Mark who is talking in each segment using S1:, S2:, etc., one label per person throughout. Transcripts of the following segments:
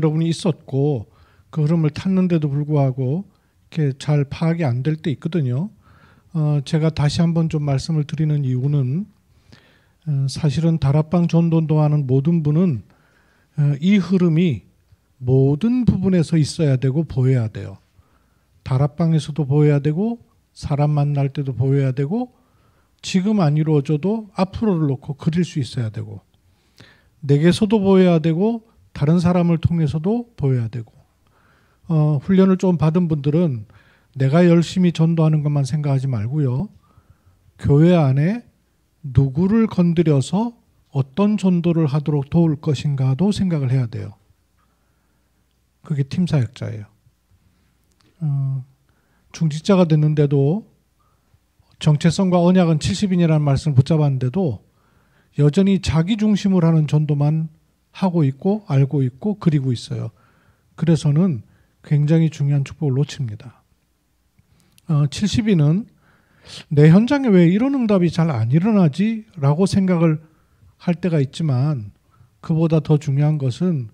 S1: 여러분이 있었고 그 흐름을 탔는데도 불구하고 이렇게 잘 파악이 안 될 때 있거든요. 제가 다시 한번 좀 말씀을 드리는 이유는 사실은 다락방 전도하는 모든 분은 이 흐름이 모든 부분에서 있어야 되고 보여야 돼요. 다락방에서도 보여야 되고 사람 만날 때도 보여야 되고 지금 안 이루어져도 앞으로를 놓고 그릴 수 있어야 되고 내게서도 보여야 되고 다른 사람을 통해서도 보여야 되고 훈련을 좀 받은 분들은 내가 열심히 전도하는 것만 생각하지 말고요. 교회 안에 누구를 건드려서 어떤 전도를 하도록 도울 것인가도 생각을 해야 돼요. 그게 팀사역자예요. 중직자가 됐는데도 정체성과 언약은 70인이라는 말씀을 붙잡았는데도 여전히 자기 중심으로 하는 전도만 하고 있고 알고 있고 그리고 있어요. 그래서는 굉장히 중요한 축복을 놓칩니다. 70인은 내 현장에 왜 이런 응답이 잘 안 일어나지? 라고 생각을 할 때가 있지만 그보다 더 중요한 것은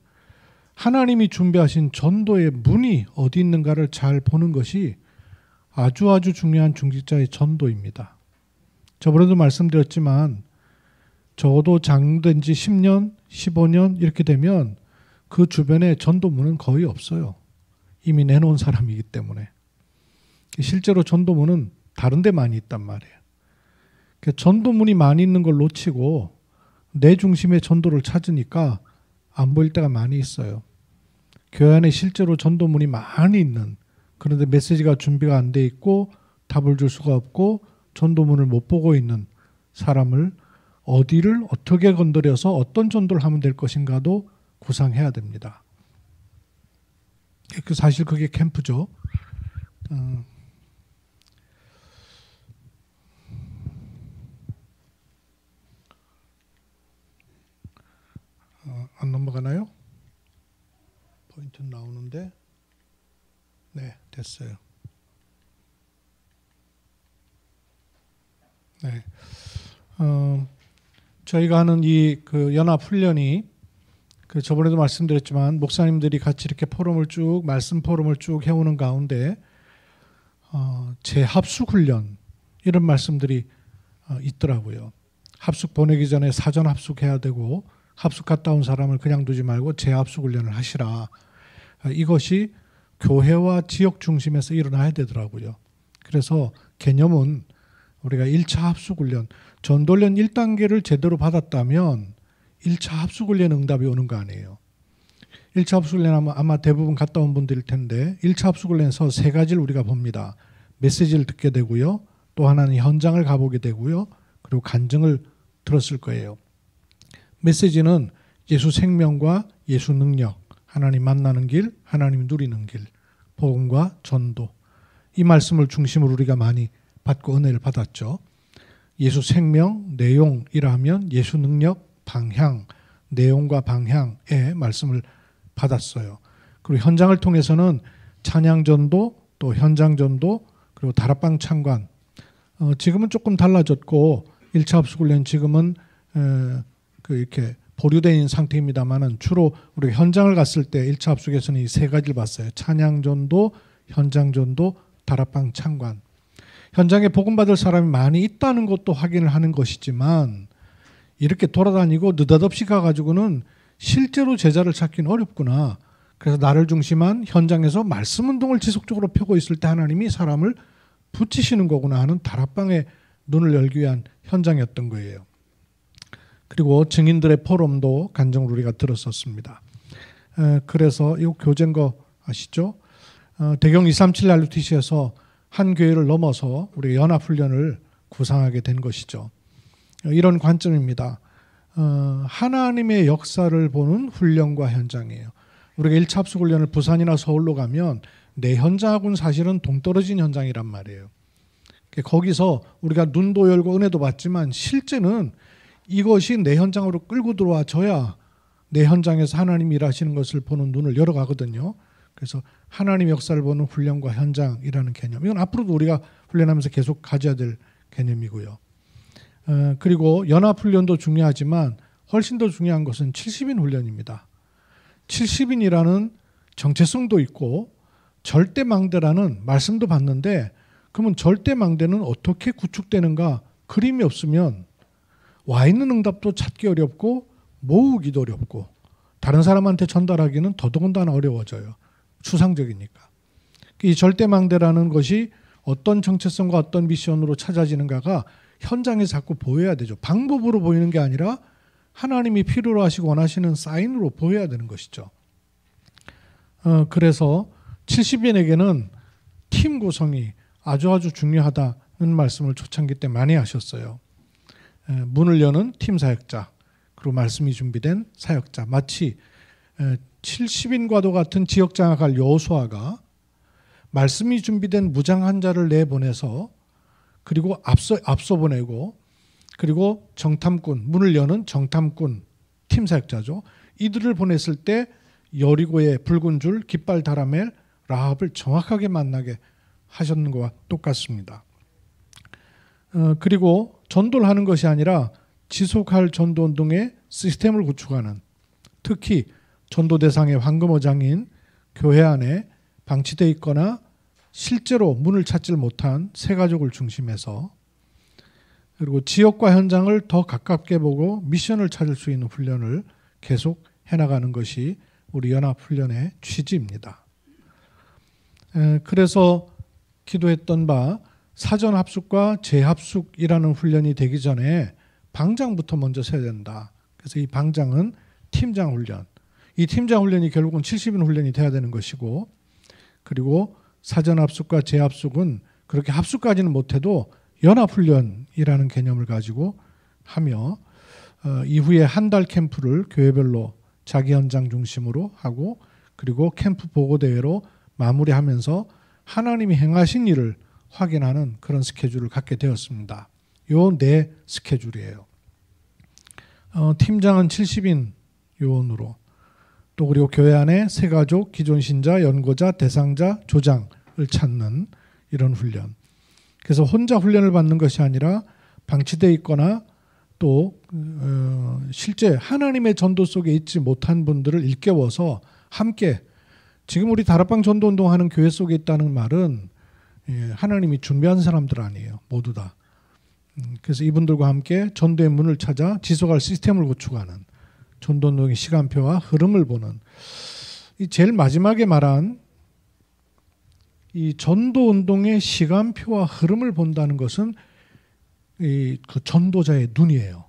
S1: 하나님이 준비하신 전도의 문이 어디 있는가를 잘 보는 것이 아주 중요한 중직자의 전도입니다. 저번에도 말씀드렸지만 적어도 장된 지 10년, 15년 이렇게 되면 그 주변에 전도문은 거의 없어요. 이미 내놓은 사람이기 때문에. 실제로 전도문은 다른 데 많이 있단 말이에요. 전도문이 많이 있는 걸 놓치고 내 중심의 전도를 찾으니까 안 보일 때가 많이 있어요. 교회 안에 실제로 전도문이 많이 있는, 그런데 메시지가 준비가 안 돼 있고 답을 줄 수가 없고 전도문을 못 보고 있는 사람을 어디를 어떻게 건드려서 어떤 전도를 하면 될 것인가도 구상해야 됩니다. 사실 그게 캠프죠. 안 넘어가나요? 포인트 나오는데 네, 됐어요. 네, 저희가 하는 이 그 연합 훈련이 그 저번에도 말씀드렸지만 목사님들이 같이 이렇게 포럼을 쭉 말씀 포럼을 쭉 해오는 가운데 재합숙 훈련 이런 말씀들이 있더라고요. 합숙 보내기 전에 사전 합숙해야 되고 합숙 갔다 온 사람을 그냥 두지 말고 재합숙 훈련을 하시라. 이것이 교회와 지역 중심에서 일어나야 되더라고요. 그래서 개념은 우리가 1차 합숙훈련, 전도훈련 1단계를 제대로 받았다면 1차 합숙훈련 응답이 오는 거 아니에요. 1차 합숙훈련 아마 대부분 갔다 온 분들일 텐데 1차 합숙훈련에서 세 가지를 우리가 봅니다. 메시지를 듣게 되고요. 또 하나는 현장을 가보게 되고요. 그리고 간증을 들었을 거예요. 메시지는 예수 생명과 예수 능력, 하나님 만나는 길, 하나님 누리는 길, 복음과 전도. 이 말씀을 중심으로 우리가 많이 받고 은혜를 받았죠. 예수 생명, 내용이라면 예수 능력, 방향, 내용과 방향의 말씀을 받았어요. 그리고 현장을 통해서는 찬양 전도, 또 현장 전도, 그리고 다락방 참관. 지금은 조금 달라졌고 1차 합숙훈련 지금은 이렇게 보류되어 있는 상태입니다만은 주로 우리가 현장을 갔을 때 1차 합숙에서는 이 세 가지를 봤어요. 찬양 전도, 현장 전도, 다락방 참관. 현장에 복음 받을 사람이 많이 있다는 것도 확인을 하는 것이지만 이렇게 돌아다니고 느닷없이 가가지고는 실제로 제자를 찾기는 어렵구나. 그래서 나를 중심한 현장에서 말씀 운동을 지속적으로 펴고 있을 때 하나님이 사람을 붙이시는 거구나 하는 다락방에 눈을 열기 위한 현장이었던 거예요. 그리고 증인들의 포럼도 간증을 우리가 들었었습니다. 그래서 이 교재인 거 아시죠? 대경 237 RUTC에서 한 교회를 넘어서 우리가 연합훈련을 구상하게 된 것이죠. 이런 관점입니다. 하나님의 역사를 보는 훈련과 현장이에요. 우리가 1차 합숙훈련을 부산이나 서울로 가면 내 현장하고는 사실은 동떨어진 현장이란 말이에요. 거기서 우리가 눈도 열고 은혜도 받지만 실제는 이것이 내 현장으로 끌고 들어와 줘야 내 현장에서 하나님이 일하시는 것을 보는 눈을 열어가거든요. 그래서 하나님의 역사를 보는 훈련과 현장이라는 개념. 이건 앞으로도 우리가 훈련하면서 계속 가져야 될 개념이고요. 그리고 연합훈련도 중요하지만 훨씬 더 중요한 것은 70인 훈련입니다. 70인이라는 정체성도 있고 절대망대라는 말씀도 봤는데, 그러면 절대망대는 어떻게 구축되는가? 그림이 없으면 와 있는 응답도 찾기 어렵고 모으기도 어렵고 다른 사람한테 전달하기는 더더군다나 어려워져요. 추상적이니까. 이 절대망대라는 것이 어떤 정체성과 어떤 미션으로 찾아지는가가 현장에 자꾸 보여야 되죠. 방법으로 보이는 게 아니라 하나님이 필요로 하시고 원하시는 사인으로 보여야 되는 것이죠. 그래서 70인에게는 팀 구성이 아주 중요하다는 말씀을 초창기 때 많이 하셨어요. 문을 여는 팀 사역자, 그리고 말씀이 준비된 사역자. 마치 70인과도 같은 지역 장악할 여호수아가 말씀이 준비된 무장한 자를 내보내서 그리고 앞서 보내고, 그리고 정탐꾼, 문을 여는 정탐꾼 팀 사역자죠. 이들을 보냈을 때 여리고의 붉은 줄 깃발 다라멜 라합을 정확하게 만나게 하셨는 것과 똑같습니다. 그리고 전도를 하는 것이 아니라 지속할 전도운동의 시스템을 구축하는, 특히 전도 대상의 황금어장인 교회 안에 방치되어 있거나 실제로 문을 찾지 못한 새가족을 중심해서, 그리고 지역과 현장을 더 가깝게 보고 미션을 찾을 수 있는 훈련을 계속 해나가는 것이 우리 연합훈련의 취지입니다. 그래서 기도했던 바 사전합숙과 재합숙이라는 훈련이 되기 전에 방장부터 먼저 세야 된다. 그래서 이 방장은 팀장 훈련, 이 팀장 훈련이 결국은 70인 훈련이 돼야 되는 것이고, 그리고 사전합숙과 재합숙은 그렇게 합숙까지는 못해도 연합훈련이라는 개념을 가지고 하며, 이후에 한 달 캠프를 교회별로 자기 현장 중심으로 하고, 그리고 캠프 보고대회로 마무리하면서 하나님이 행하신 일을 확인하는 그런 스케줄을 갖게 되었습니다. 요 네 스케줄이에요. 팀장은 70인 요원으로, 또 그리고 교회 안에 새가족, 기존 신자, 연고자, 대상자, 조장을 찾는 이런 훈련. 그래서 혼자 훈련을 받는 것이 아니라 방치되어 있거나 또 실제 하나님의 전도 속에 있지 못한 분들을 일깨워서 함께, 지금 우리 다락방 전도운동하는 교회 속에 있다는 말은 하나님이 준비한 사람들 아니에요. 모두 다. 그래서 이분들과 함께 전도의 문을 찾아 지속할 시스템을 구축하는, 전도운동의 시간표와 흐름을 보는, 이 제일 마지막에 말한 이 전도운동의 시간표와 흐름을 본다는 것은 그 전도자의 눈이에요.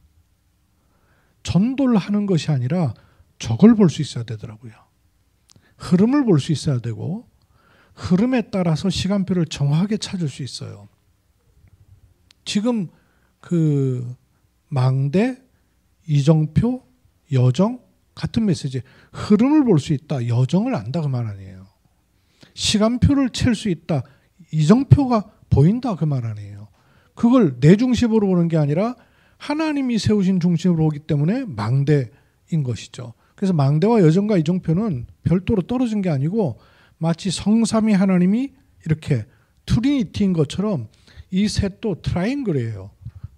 S1: 전도를 하는 것이 아니라 저걸 볼 수 있어야 되더라고요. 흐름을 볼 수 있어야 되고, 흐름에 따라서 시간표를 정확하게 찾을 수 있어요. 지금 그 망대, 이정표, 여정 같은 메시지, 흐름을 볼 수 있다, 여정을 안다 그 말 아니에요. 시간표를 챌 수 있다, 이정표가 보인다 그 말 아니에요. 그걸 내 중심으로 보는 게 아니라 하나님이 세우신 중심으로 오기 때문에 망대인 것이죠. 그래서 망대와 여정과 이정표는 별도로 떨어진 게 아니고 마치 성삼위 하나님이 이렇게 트리니티인 것처럼 이 셋도 트라이앵글이에요.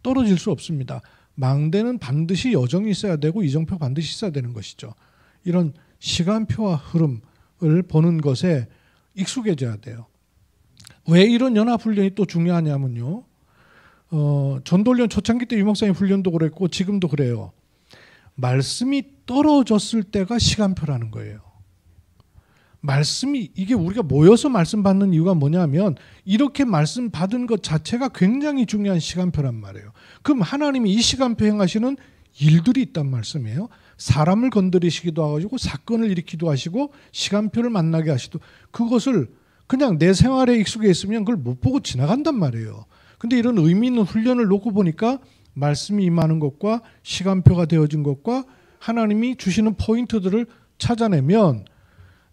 S1: 떨어질 수 없습니다. 망대는 반드시 여정이 있어야 되고 이정표 반드시 있어야 되는 것이죠. 이런 시간표와 흐름을 보는 것에 익숙해져야 돼요. 왜 이런 연합훈련이 또 중요하냐면요. 전도훈련 초창기 때 유목사님 훈련도 그랬고 지금도 그래요. 말씀이 떨어졌을 때가 시간표라는 거예요. 말씀이, 이게 우리가 모여서 말씀 받는 이유가 뭐냐면 이렇게 말씀 받은 것 자체가 굉장히 중요한 시간표란 말이에요. 그럼 하나님이 이 시간표 행하시는 일들이 있단 말씀이에요. 사람을 건드리시기도 하시고 사건을 일으키기도 하시고 시간표를 만나게 하시도, 그것을 그냥 내 생활에 익숙해 있으면 그걸 못 보고 지나간단 말이에요. 근데 이런 의미 있는 훈련을 놓고 보니까 말씀이 임하는 것과 시간표가 되어진 것과 하나님이 주시는 포인트들을 찾아내면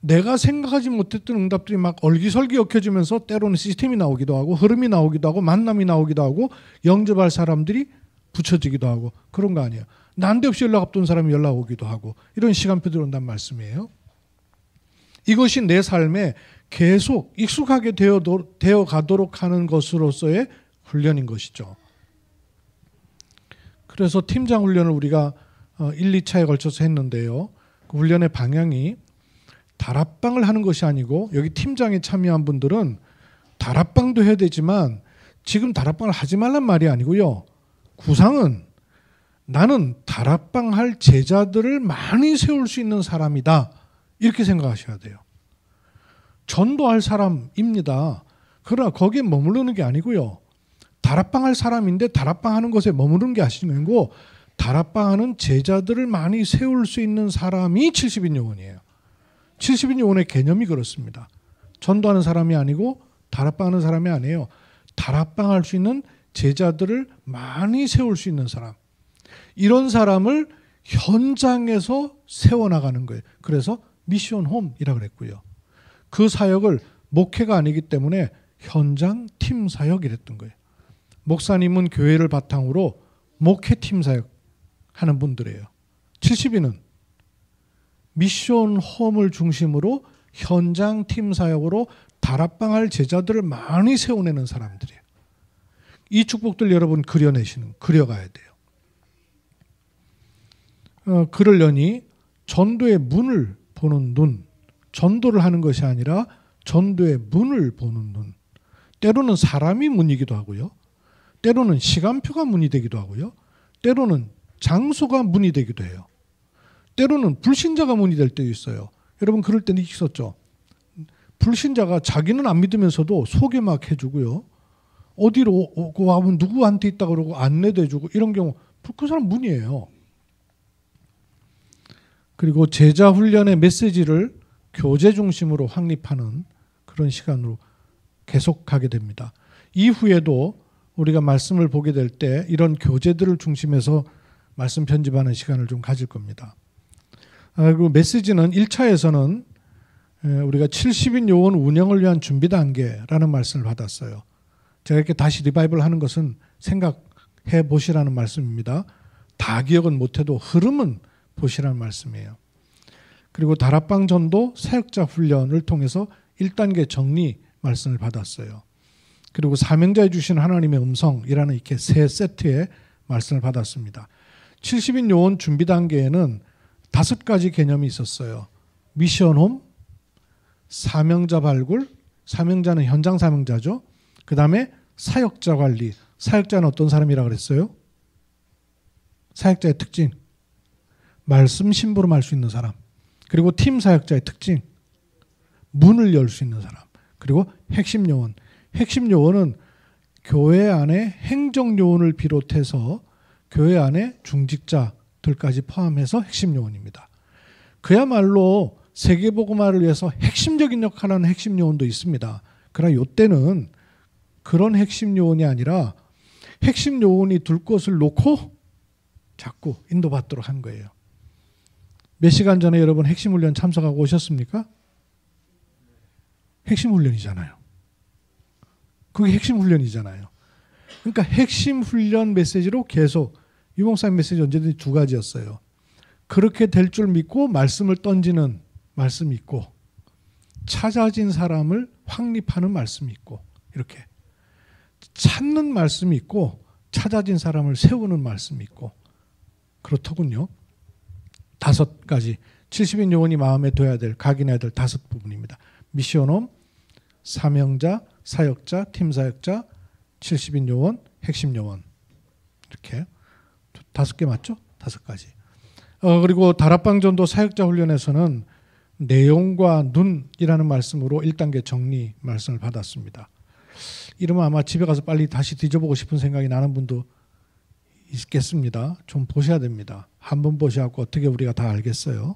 S1: 내가 생각하지 못했던 응답들이 막 얼기설기 엮여지면서 때로는 시스템이 나오기도 하고 흐름이 나오기도 하고 만남이 나오기도 하고 영접할 사람들이 붙여지기도 하고 그런 거 아니에요. 난데없이 연락 없던 사람이 연락 오기도 하고 이런 시간표들이 온단 말씀이에요. 이것이 내 삶에 계속 익숙하게 되어 가도록 하는 것으로서의 훈련인 것이죠. 그래서 팀장 훈련을 우리가 1, 2차에 걸쳐서 했는데요. 그 훈련의 방향이 다락방을 하는 것이 아니고, 여기 팀장에 참여한 분들은 다락방도 해야 되지만 지금 다락방을 하지 말란 말이 아니고요. 구상은 나는 다락방 할 제자들을 많이 세울 수 있는 사람이다, 이렇게 생각하셔야 돼요. 전도할 사람입니다. 그러나 거기에 머무르는 게 아니고요. 다락방 할 사람인데 다락방 하는 것에 머무르는 게 아니고, 다락방 하는 제자들을 많이 세울 수 있는 사람이 70인 요원이에요. 70인 요원의 개념이 그렇습니다. 전도하는 사람이 아니고 다락방 하는 사람이 아니에요. 다락방 할 수 있는 제자들을 많이 세울 수 있는 사람. 이런 사람을 현장에서 세워나가는 거예요. 그래서 미션 홈이라고 그랬고요. 그 사역을 목회가 아니기 때문에 현장 팀 사역이랬던 거예요. 목사님은 교회를 바탕으로 목회 팀 사역 하는 분들이에요. 70인은 미션 홈을 중심으로 현장 팀 사역으로 다락방 할 제자들을 많이 세워내는 사람들이에요. 이 축복들 여러분 그려가야 돼요. 그러려니 전도의 문을 보는 눈, 전도를 하는 것이 아니라 전도의 문을 보는 눈. 때로는 사람이 문이기도 하고요. 때로는 시간표가 문이 되기도 하고요. 때로는 장소가 문이 되기도 해요. 때로는 불신자가 문이 될 때도 있어요. 여러분 그럴 때는 있었죠. 불신자가 자기는 안 믿으면서도 소개막 해주고요. 어디로 오고 하면 누구한테 있다 그러고 안내도 해주고, 이런 경우 그 사람 문이에요. 그리고 제자 훈련의 메시지를 교제 중심으로 확립하는 그런 시간으로 계속하게 됩니다. 이후에도 우리가 말씀을 보게 될 때 이런 교제들을 중심해서 말씀 편집하는 시간을 좀 가질 겁니다. 그리고 메시지는 1차에서는 우리가 70인 요원 운영을 위한 준비 단계라는 말씀을 받았어요. 제가 이렇게 다시 리바이벌 하는 것은 생각해 보시라는 말씀입니다. 다 기억은 못해도 흐름은 보시라는 말씀이에요. 그리고 다락방 전도 사역자 훈련을 통해서 1단계 정리 말씀을 받았어요. 그리고 사명자에 주신 하나님의 음성이라는 이렇게 세 세트의 말씀을 받았습니다. 70인 요원 준비 단계에는 5가지 개념이 있었어요. 미션홈, 사명자 발굴, 사명자는 현장 사명자죠. 그 다음에 사역자 관리, 사역자는 어떤 사람이라고 그랬어요? 사역자의 특징, 말씀 심부름 할 수 있는 사람. 그리고 팀 사역자의 특징, 문을 열 수 있는 사람. 그리고 핵심 요원. 핵심 요원은 교회 안에 행정 요원을 비롯해서 교회 안에 중직자들까지 포함해서 핵심 요원입니다. 그야말로 세계복음화를 위해서 핵심적인 역할을 하는 핵심 요원도 있습니다. 그러나 이때는 그런 핵심 요원이 아니라 핵심 요원이 둘 것을 놓고 자꾸 인도받도록 한 거예요. 몇 시간 전에 여러분 핵심 훈련 참석하고 오셨습니까? 핵심 훈련이잖아요. 그게 핵심 훈련이잖아요. 그러니까 핵심 훈련 메시지로 계속, 유목사님 메시지 언제든지 2가지였어요. 그렇게 될 줄 믿고 말씀을 던지는 말씀이 있고, 찾아진 사람을 확립하는 말씀이 있고, 이렇게 찾는 말씀이 있고 찾아진 사람을 세우는 말씀이 있고, 그렇더군요. 5가지 70인 요원이 마음에 둬야 될, 각인해야 될 5부분입니다. 미션홈, 사명자, 사역자, 팀 사역자, 70인 요원, 핵심 요원. 이렇게 5개 맞죠? 5가지. 그리고 다락방 전도 사역자 훈련에서는 내용과 눈이라는 말씀으로 1단계 정리 말씀을 받았습니다. 이러면 아마 집에 가서 빨리 다시 뒤져보고 싶은 생각이 나는 분도 있겠습니다. 좀 보셔야 됩니다. 한번 보셔갖고 어떻게 우리가 다 알겠어요.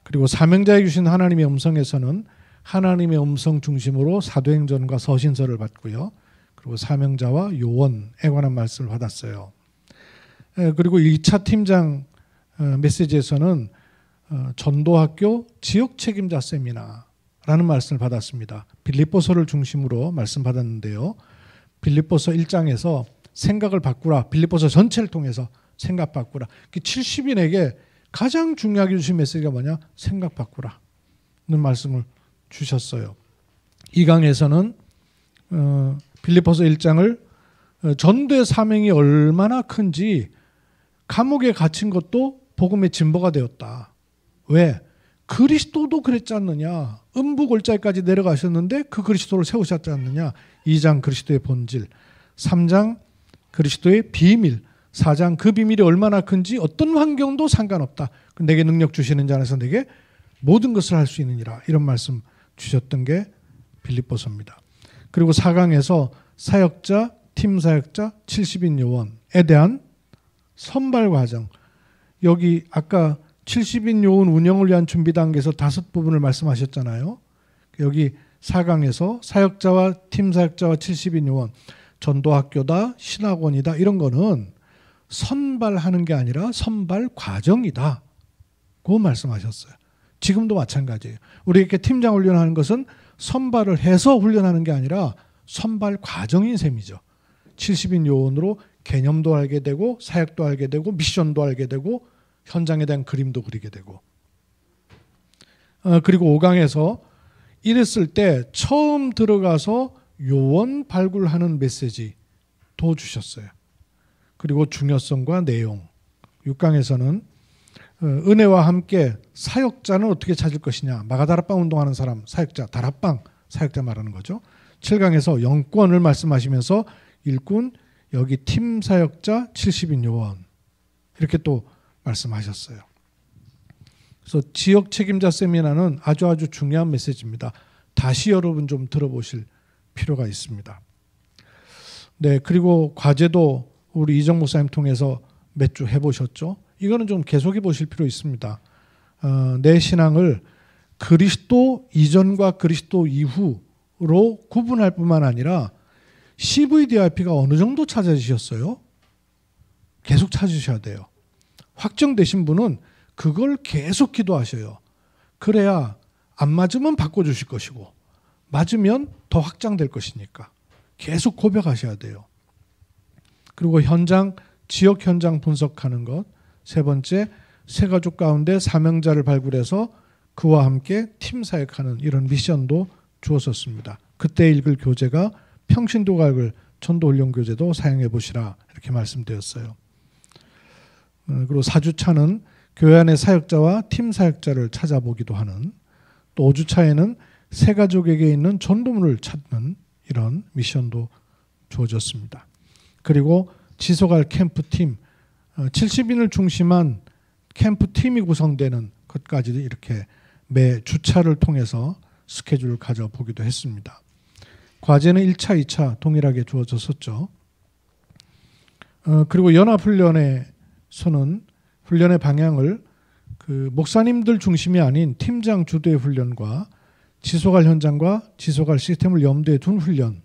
S1: 그리고 사명자에 주신 하나님의 음성에서는 하나님의 음성 중심으로 사도행전과 서신서를 받고요. 그리고 사명자와 요원에 관한 말씀을 받았어요. 그리고 1차 팀장 메시지에서는 전도학교 지역 책임자 세미나라는 말씀을 받았습니다. 빌립보서를 중심으로 말씀 받았는데요. 빌립보서 1장에서 생각을 바꾸라. 빌립보서 전체를 통해서 생각 바꾸라. 70인에게 가장 중요하게 주신 메시지가 뭐냐? 생각 바꾸라는 말씀을 주셨어요. 이 강에서는 빌립보서 1장을 전도의 사명이 얼마나 큰지, 감옥에 갇힌 것도 복음의 진보가 되었다. 왜? 그리스도도 그랬지 않느냐. 음부골짜기까지 내려가셨는데 그 그리스도를 세우셨지 않느냐. 2장 그리스도의 본질, 3장 그리스도의 비밀, 4장 그 비밀이 얼마나 큰지 어떤 환경도 상관없다. 내게 능력 주시는 자 안에서 내게 모든 것을 할 수 있느니라. 이런 말씀 주셨던 게 빌립보서입니다. 그리고 4강에서 사역자, 팀 사역자, 70인 요원에 대한 선발 과정. 여기 아까 70인 요원 운영을 위한 준비 단계에서 5부분을 말씀하셨잖아요. 여기 4강에서 사역자와 팀 사역자와 70인 요원, 전도학교다, 신학원이다 이런 거는 선발하는 게 아니라 선발 과정이다. 고 말씀하셨어요. 지금도 마찬가지예요. 우리 이렇게 팀장 훈련하는 것은 선발을 해서 훈련하는 게 아니라 선발 과정인 셈이죠. 70인 요원으로 개념도 알게 되고 사역도 알게 되고 미션도 알게 되고 현장에 대한 그림도 그리게 되고 그리고 5강에서 이랬을 때 처음 들어가서 요원 발굴하는 메시지도 주셨어요. 그리고 중요성과 내용 6강에서는 은혜와 함께 사역자는 어떻게 찾을 것이냐. 마가다락방 운동하는 사람 사역자, 다락방 사역자 말하는 거죠. 7강에서 영권을 말씀하시면서 일꾼, 여기 팀 사역자, 70인 요원 이렇게 또 말씀하셨어요. 그래서 지역 책임자 세미나는 아주 중요한 메시지입니다. 다시 여러분 좀 들어보실 필요가 있습니다. 네, 그리고 과제도 우리 이정 목사님 통해서 몇 주 해보셨죠? 이거는 좀 계속해 보실 필요 있습니다. 내 신앙을 그리스도 이전과 그리스도 이후로 구분할 뿐만 아니라 CVDIP가 어느 정도 찾아지셨어요? 계속 찾으셔야 돼요. 확정되신 분은 그걸 계속 기도하셔요. 그래야 안 맞으면 바꿔주실 것이고 맞으면 더 확장될 것이니까 계속 고백하셔야 돼요. 그리고 지역 현장 분석하는 것. 세 번째, 새 가족 가운데 사명자를 발굴해서 그와 함께 팀 사역하는 이런 미션도 주었었습니다. 그때 읽을 교재가 평신도가을 전도훈련 교재도 사용해 보시라 이렇게 말씀드렸어요. 그리고 4주차는 교회 안의 사역자와 팀 사역자를 찾아보기도 하는, 또 5주차에는 새 가족에게 있는 전도문을 찾는 이런 미션도 주어졌습니다. 그리고 지속할 캠프팀, 70인을 중심한 캠프팀이 구성되는 것까지도 이렇게 매 주차를 통해서 스케줄을 가져보기도 했습니다. 과제는 1차, 2차 동일하게 주어졌었죠. 그리고 연합훈련에서는 훈련의 방향을 그 목사님들 중심이 아닌 팀장 주도의 훈련과 지속할 현장과 지속할 시스템을 염두에 둔 훈련,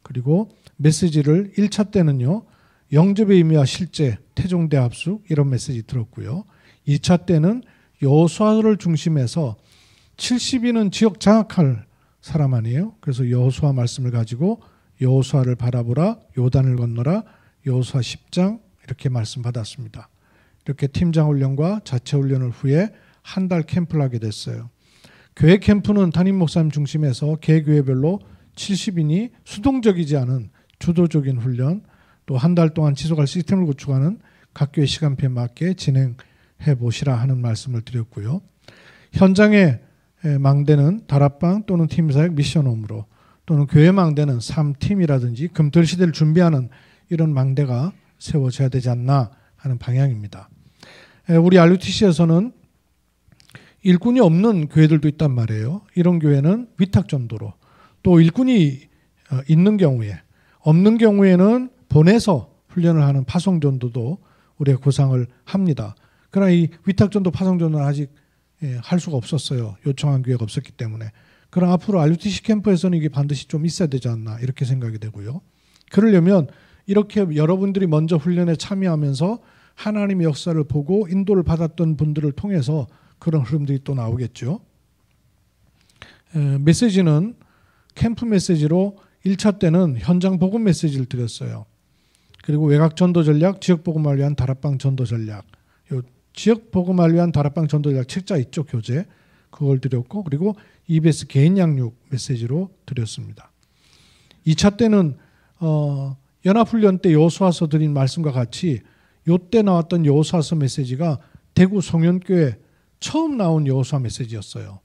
S1: 그리고 메시지를 1차 때는요 영접의 의미와 실제, 태종대 합숙 이런 메시지 들었고요. 2차 때는 여호수아를 중심해서 70인은 지역 장악할 사람 아니에요. 그래서 여호수아 말씀을 가지고 여호수아를 바라보라, 요단을 건너라, 여호수아 10장 이렇게 말씀 받았습니다. 이렇게 팀장 훈련과 자체 훈련을 후에 한 달 캠프를 하게 됐어요. 교회 캠프는 담임 목사님 중심에서 개교회별로 70인이 수동적이지 않은 주도적인 훈련, 또 한 달 동안 지속할 시스템을 구축하는 각 교회 시간표에 맞게 진행해 보시라 하는 말씀을 드렸고요. 현장의 망대는 다락방 또는 팀사역 미션홈으로, 또는 교회 망대는 3팀이라든지 금토일 시대를 준비하는 이런 망대가 세워져야 되지 않나 하는 방향입니다. 우리 RUTC에서는 일꾼이 없는 교회들도 있단 말이에요. 이런 교회는 위탁전도로, 또 일꾼이 있는 경우에, 없는 경우에는 보내서 훈련을 하는 파송전도도 우리가 구상을 합니다. 그러나 이 위탁전도 파송전도는 아직 할 수가 없었어요. 요청한 교회가 없었기 때문에. 그럼 앞으로 RUTC 캠프에서는 이게 반드시 좀 있어야 되지 않나 이렇게 생각이 되고요. 그러려면 이렇게 여러분들이 먼저 훈련에 참여하면서 하나님의 역사를 보고 인도를 받았던 분들을 통해서 그런 흐름들이 또 나오겠죠. 메시지는 캠프 메시지로 1차 때는 현장 복음 메시지를 드렸어요. 그리고 외곽 전도 전략, 지역 복음을 위한 다락방 전도 전략. 요 지역 복음을 위한 다락방 전도 전략 책자 있죠, 교재. 그걸 드렸고, 그리고 EBS 개인 양육 메시지로 드렸습니다. 2차 때는 연합훈련 때 여호수아서 드린 말씀과 같이 요때 나왔던 여호수아서 메시지가 대구 송현교회 처음 나온 여호수아 메시지였어요.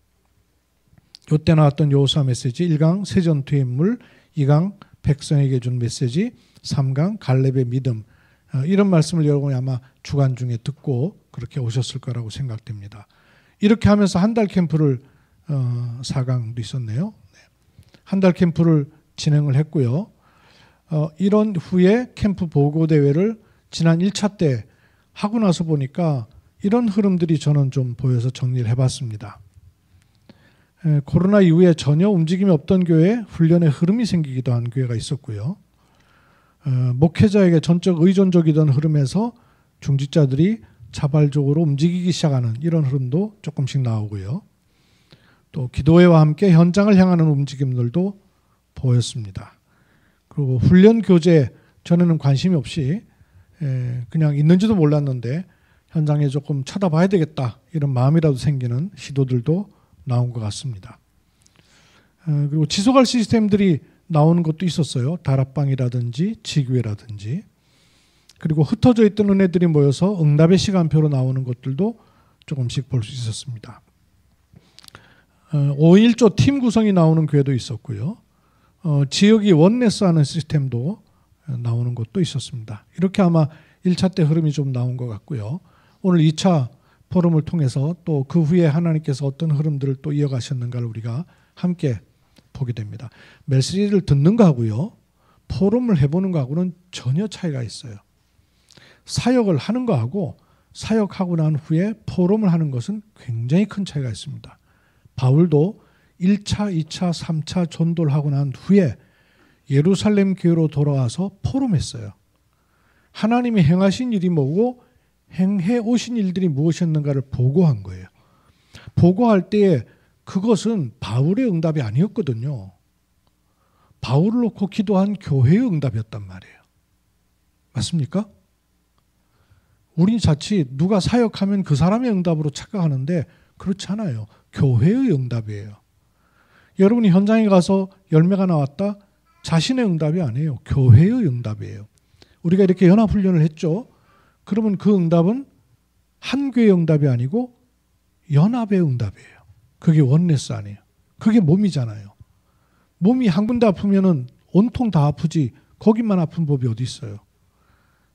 S1: 이때 나왔던 여호수아 메시지 1강 새 전투의 인물, 2강 백성에게 준 메시지, 3강 갈렙의 믿음, 이런 말씀을 여러분이 아마 주간 중에 듣고 그렇게 오셨을 거라고 생각됩니다. 이렇게 하면서 한 달 캠프를 4강도 있었네요. 한 달 캠프를 진행을 했고요. 이런 후에 캠프 보고대회를 지난 1차 때 하고 나서 보니까 이런 흐름들이 저는 좀 보여서 정리를 해봤습니다. 코로나 이후에 전혀 움직임이 없던 교회에 훈련의 흐름이 생기기도 한 교회가 있었고요. 목회자에게 전적 의존적이던 흐름에서 중직자들이 자발적으로 움직이기 시작하는 이런 흐름도 조금씩 나오고요. 또 기도회와 함께 현장을 향하는 움직임들도 보였습니다. 그리고 훈련 교재 전에는 관심이 없이 그냥 있는지도 몰랐는데 현장에 조금 쳐다봐야 되겠다 이런 마음이라도 생기는 시도들도 나온 것 같습니다. 그리고 지속할 시스템들이 나오는 것도 있었어요. 다락방이라든지 지교회라든지. 그리고 흩어져 있던 은혜들이 모여서 응답의 시간표로 나오는 것들도 조금씩 볼 수 있었습니다. 5인 1조 팀 구성이 나오는 교회도 있었고요. 지역이 원네스하는 시스템도 나오는 것도 있었습니다. 이렇게 아마 1차 때 흐름이 좀 나온 것 같고요. 오늘 2차 포럼을 통해서 또 그 후에 하나님께서 어떤 흐름들을 또 이어가셨는가를 우리가 함께 보게 됩니다. 메시지를 듣는 거하고요. 포럼을 해보는 거하고는 전혀 차이가 있어요. 사역을 하는 거하고 사역하고 난 후에 포럼을 하는 것은 굉장히 큰 차이가 있습니다. 바울도 1차, 2차, 3차 전도를 하고 난 후에 예루살렘 교회로 돌아와서 포럼했어요. 하나님이 행하신 일이 뭐고 행해 오신 일들이 무엇이었는가를 보고한 거예요. 보고할 때에 그것은 바울의 응답이 아니었거든요. 바울을 놓고 기도한 교회의 응답이었단 말이에요. 맞습니까? 우린 자칫 누가 사역하면 그 사람의 응답으로 착각하는데 그렇지 않아요. 교회의 응답이에요. 여러분이 현장에 가서 열매가 나왔다? 자신의 응답이 아니에요. 교회의 응답이에요. 우리가 이렇게 연합훈련을 했죠. 그러면 그 응답은 한 교회의 응답이 아니고 연합의 응답이에요. 그게 원네스 아니에요. 그게 몸이잖아요. 몸이 한 군데 아프면은 온통 다 아프지 거기만 아픈 법이 어디 있어요.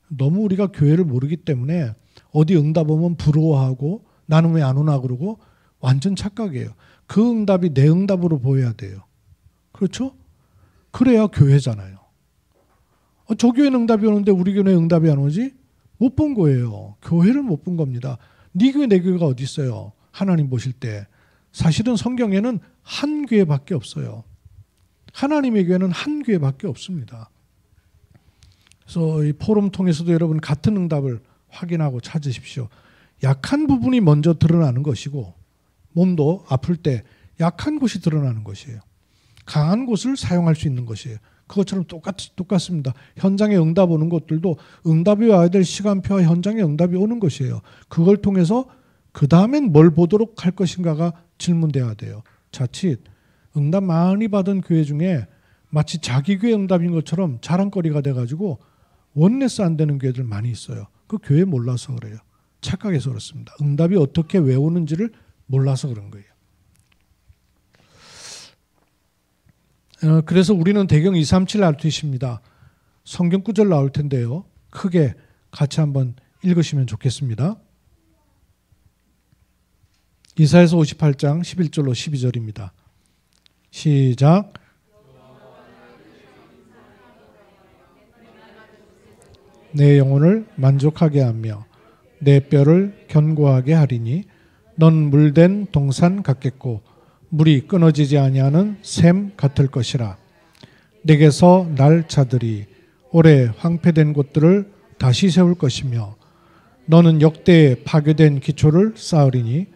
S1: 너무 우리가 교회를 모르기 때문에 어디 응답 오면 부러워하고 나는 왜 안 오나 그러고 완전 착각이에요. 그 응답이 내 응답으로 보여야 돼요. 그렇죠? 그래야 교회잖아요. 저 교회는 응답이 오는데 우리 교회는 응답이 안 오지? 못 본 거예요. 교회를 못 본 겁니다. 네 교회 내 교회가 어디 있어요? 하나님 보실 때. 사실은 성경에는 한 교회밖에 없어요. 하나님의 교회는 한 교회밖에 없습니다. 그래서 이 포럼 통해서도 여러분 같은 응답을 확인하고 찾으십시오. 약한 부분이 먼저 드러나는 것이고 몸도 아플 때 약한 곳이 드러나는 것이에요. 강한 곳을 사용할 수 있는 것이에요. 그것처럼 똑같습니다. 현장에 응답 오는 것들도 응답이 와야 될 시간표와 현장에 응답이 오는 것이에요. 그걸 통해서 그 다음엔 뭘 보도록 할 것인가가 질문돼야 돼요. 자칫 응답 많이 받은 교회 중에 마치 자기 교회 응답인 것처럼 자랑거리가 돼가지고 원네스 안 되는 교회들 많이 있어요. 그 교회 몰라서 그래요. 착각해서 그렇습니다. 응답이 어떻게 왜 오는지를 몰라서 그런 거예요. 그래서 우리는 대경 237 RTC입니다. 성경 구절 나올 텐데요. 크게 같이 한번 읽으시면 좋겠습니다. 이사야서 58장 11절로 12절입니다. 시작. 내 영혼을 만족하게 하며 내 뼈를 견고하게 하리니 넌 물된 동산 같겠고 물이 끊어지지 아니하는 샘 같을 것이라. 내게서 날 자들이 오래 황폐된 곳들을 다시 세울 것이며 너는 역대에 파괴된 기초를 쌓으리니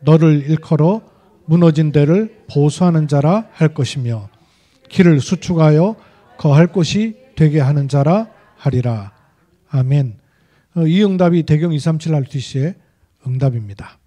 S1: 너를 일컬어 무너진 데를 보수하는 자라 할 것이며 길을 수축하여 거할 곳이 되게 하는 자라 하리라. 아멘. 이 응답이 대경 237 RTC의 응답입니다.